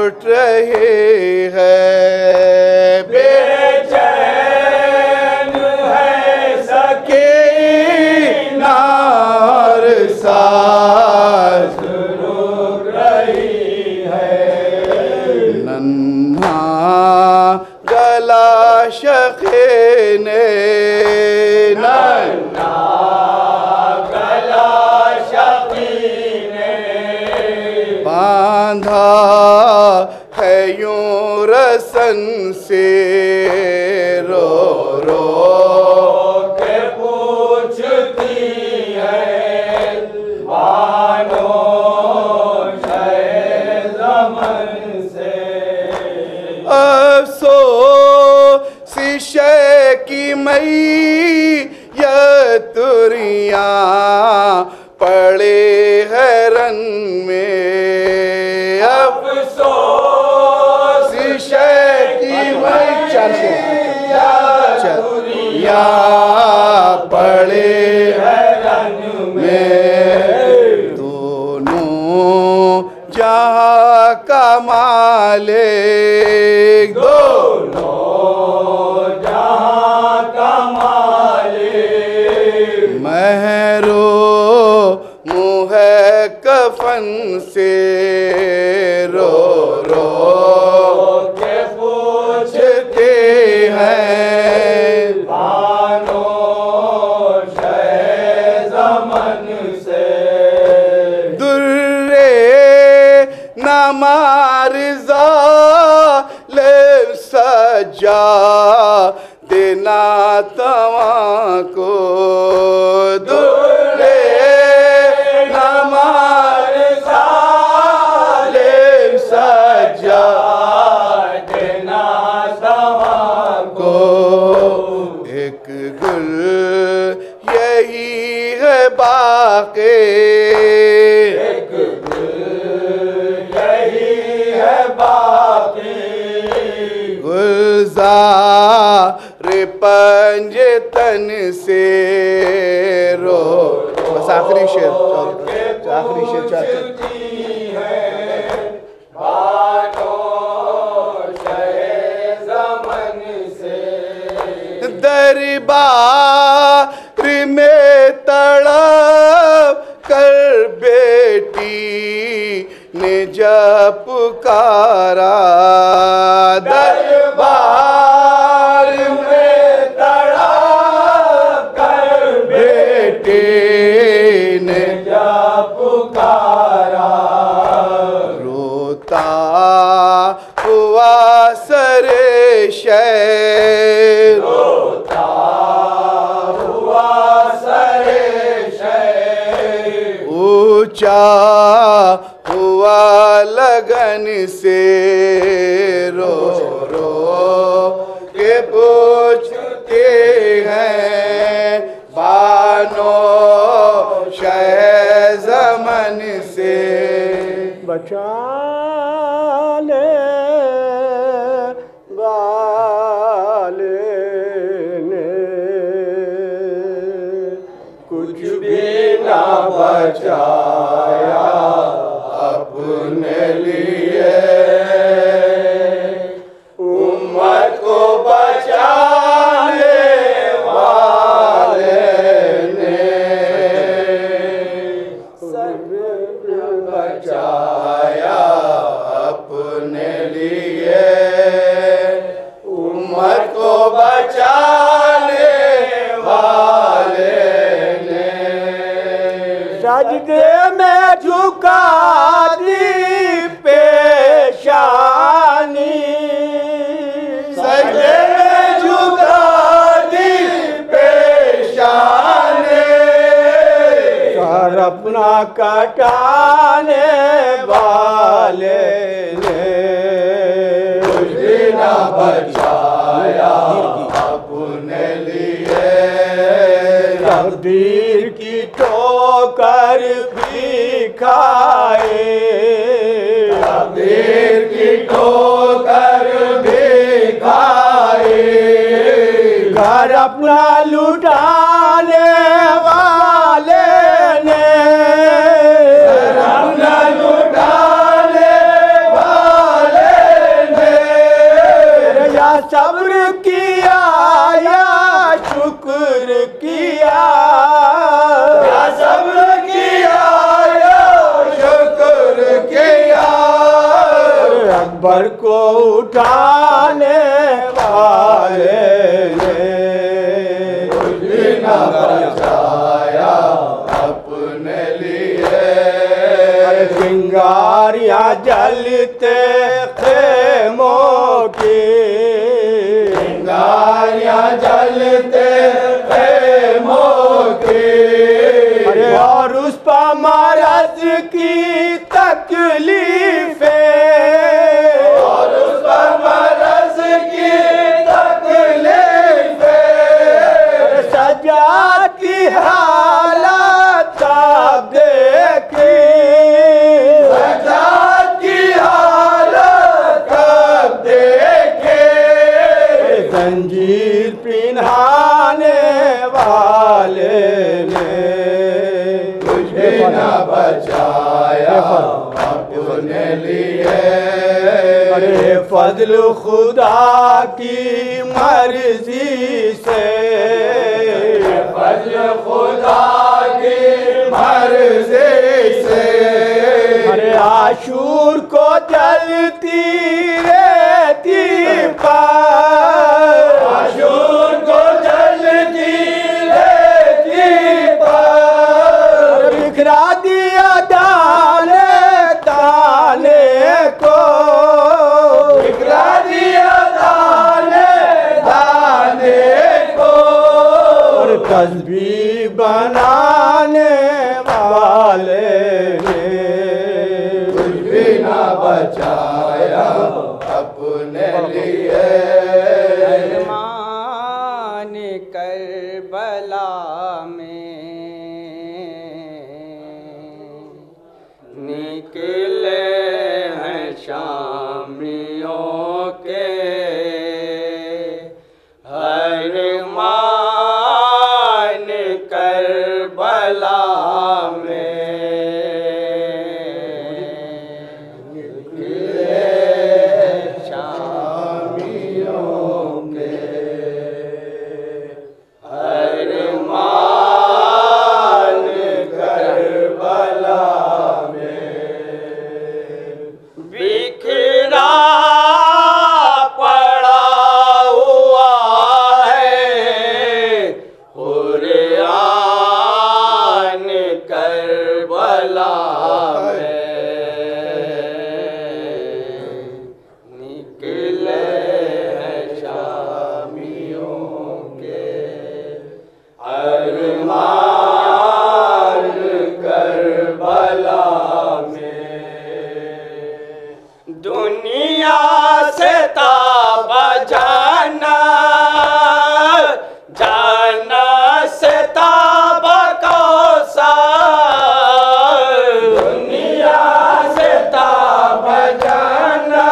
लुट रहे हैं। बेचैन है सकीना और सांस रुक रही है। नन्हा गला शकीने बांधा है यूं रसन से, रो रो के पूछती है मानो ज़मन से। अफसोस शे की मैयतुरियाँ पड़े है रन में। अफसोस शे की मैयतुरियाँ पड़े है रन में। दोनों जहाँ का मालिक, दोनों जहाँ का मालिक महरो मुँह कफन से, रो रो के पूछते हैं मानो ज़मन से। दुर्रे नमारज़ा ले सजा देना तवा को। दुर्रे नमारज़ा ले सजा देना तवा को। एक गुल यही है बाक़ी, एक गुल यही है बाक़ी। गुलज़ार पंजतन से, रो बस आखिरी शेर, आखिरी शेर चाहते है ज़मन से। दरबार में तड़प कर बेटी ने जब पुकारा। दरबार में तड़प कर बेटी ने जब पुकारा। रोता हुआ सरे शहर, रोता हुआ सरे शहर। ऊंचा हुआ लगन से, रो रो के पूछते हैं बानो ज़मन से। बचा ले वाले ने कुछ भी ना बचाया अपने लिए। उम्मत को बचाने वाले ने सब बचाया अपने लिए। उम्मत को बचाने वाले ने सजदे में झुका दी पेशानी। सजदे में झुका दी पेशानी। सर अपना कटाने वाले ने कुछ भी ना बचाया अपने लिए। तकदीर की ठोकर भी खाए, तकदीर की ठोकर भी खाए। घर अपना लुटाने वाले ने, घर अपना लुटाने वाले किया, क्या सब्र किया या शुक्र किया। अकबर को उठाने वाले ने कुछ भी न बचाया अपने लिए। चिंगारियां जलते खेमों की, चिंगारियां जलते खेमों की। और उस पर मरज की तकलीफें, और उस पर मरज की तकलीफें। सजा की हालत आप देखी, सजा की हालत आप देखे। जंजीर पिन्हाने वाले ने कुछ भी न बचाया अपने लिए। अरे फजल खुदा की मर्जी से, फजल खुदा की मर्जी से। अरे आशूर को जलती रहती पर, आशूर को जलती रहती पर। बिखरा दिया दाने दाने को, बिखरा दिया दाने दाने को। और तस्बीह बनाने वाले ने कुछ भी न बचाया अपने लिए। अरमान करबला में निकले हैं शामियों के। अरमान करबला में निकले शामियों के। अरमान करबला में बिखरा पड़ा हुआ है कुरान करबला में। निकले हैं शामियों के। अरमान करबला में दुनिया से ताबा जाना, जाना से ताबा कौसा। दुनिया से ताबा जाना,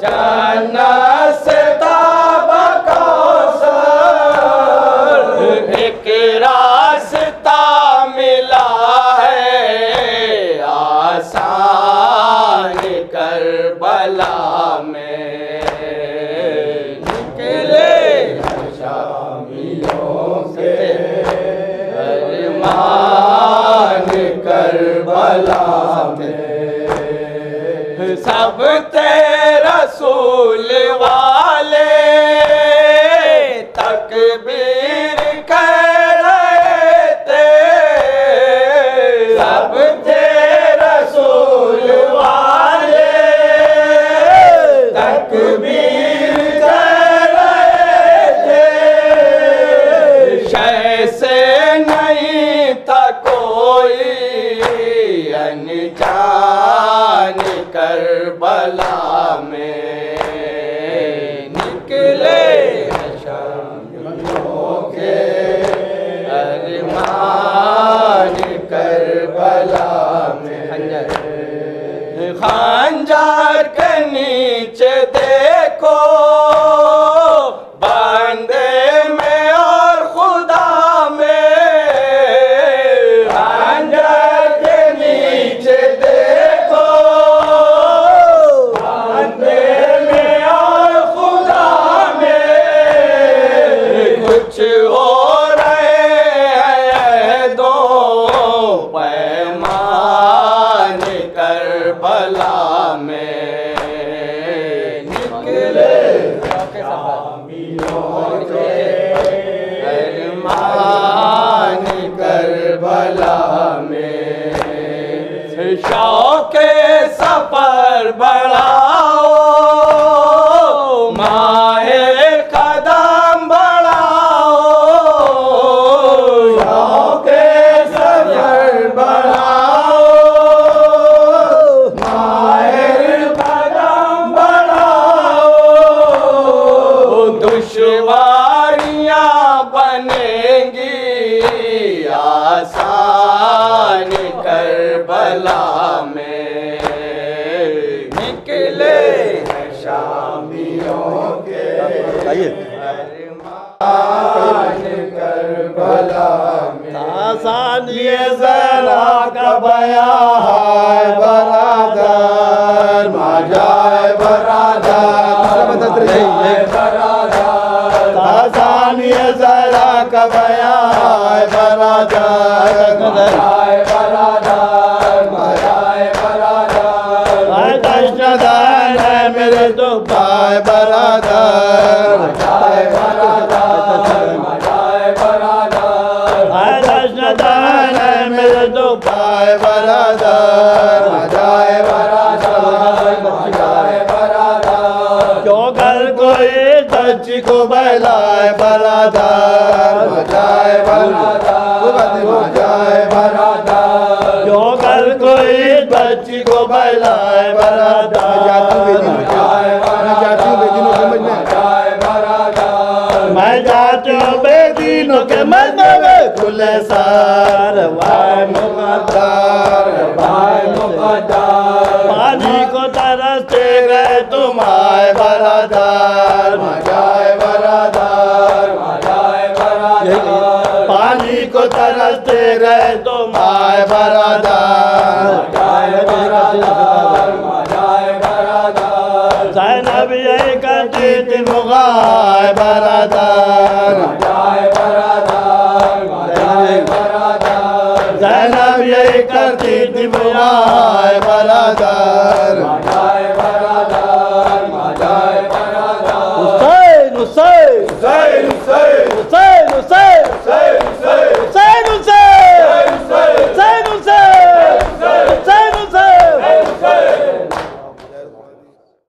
जाना से ताबा कौसा। एक रास्ता मिला है आसान करबला में। निकले शामियों से अरमान करबला में। सब तेरे रसूल वाले तकबीर कर रहे थे। सब तेरे रसूल वाले तकबीर कर रहे थे। शय से नहीं था कोई अनजान करबला में। निकले शामियों के अरमान करबला में। खंजर के नीचे देखो बंदे में और खुदा में। खंजर के नीचे देखो बंदे में और खुदा में। कुछ हो शौके सफर बढ़ाओ, माहे कदम बढ़ाओ, शौके सफर बढ़ाओ, माहिर कदम बढ़ाओ, दुश्वारियां बनेंगी आसान करबला में, निकले हैं शामियों के अरमान करबला में। आसान ये जरा का बयां है बरादर, मजाए बरादर, आसान ये जरा का बयां है बरादर, मजाए बरादर, मजाए बरादर, दशदान है मेरे तो भाई बरादर, मजाए बरादर, मजाए बरादर, दशदान है मेरे तो भाई बरादर, मजाए बरादर, मजाए बरादर, जो घर कोई बच्ची को बहलाए बरादर, मजाए बरादर, मजाए बरादर, जो घर कोई बच्ची को बहलाए बरादर, मजाए बरादर, मैं जाती हूँ बेदीनों के मजमे में खुले सार, वाय मुकद्दर, वाय मुकद्दर, पानी को तरसते गए तुम आए बरादर, मजाए बरादर, मजाए बरादर, पानी को तरसते गए तुम आए बरादर, मजाए बरादर, मजाए बरादर, ज़ैनब यही करती थी मुगाए बरादर, मजाए बरादर, मजाए बरादर, ज़ैनब यही करती थी मुगाए बरादर।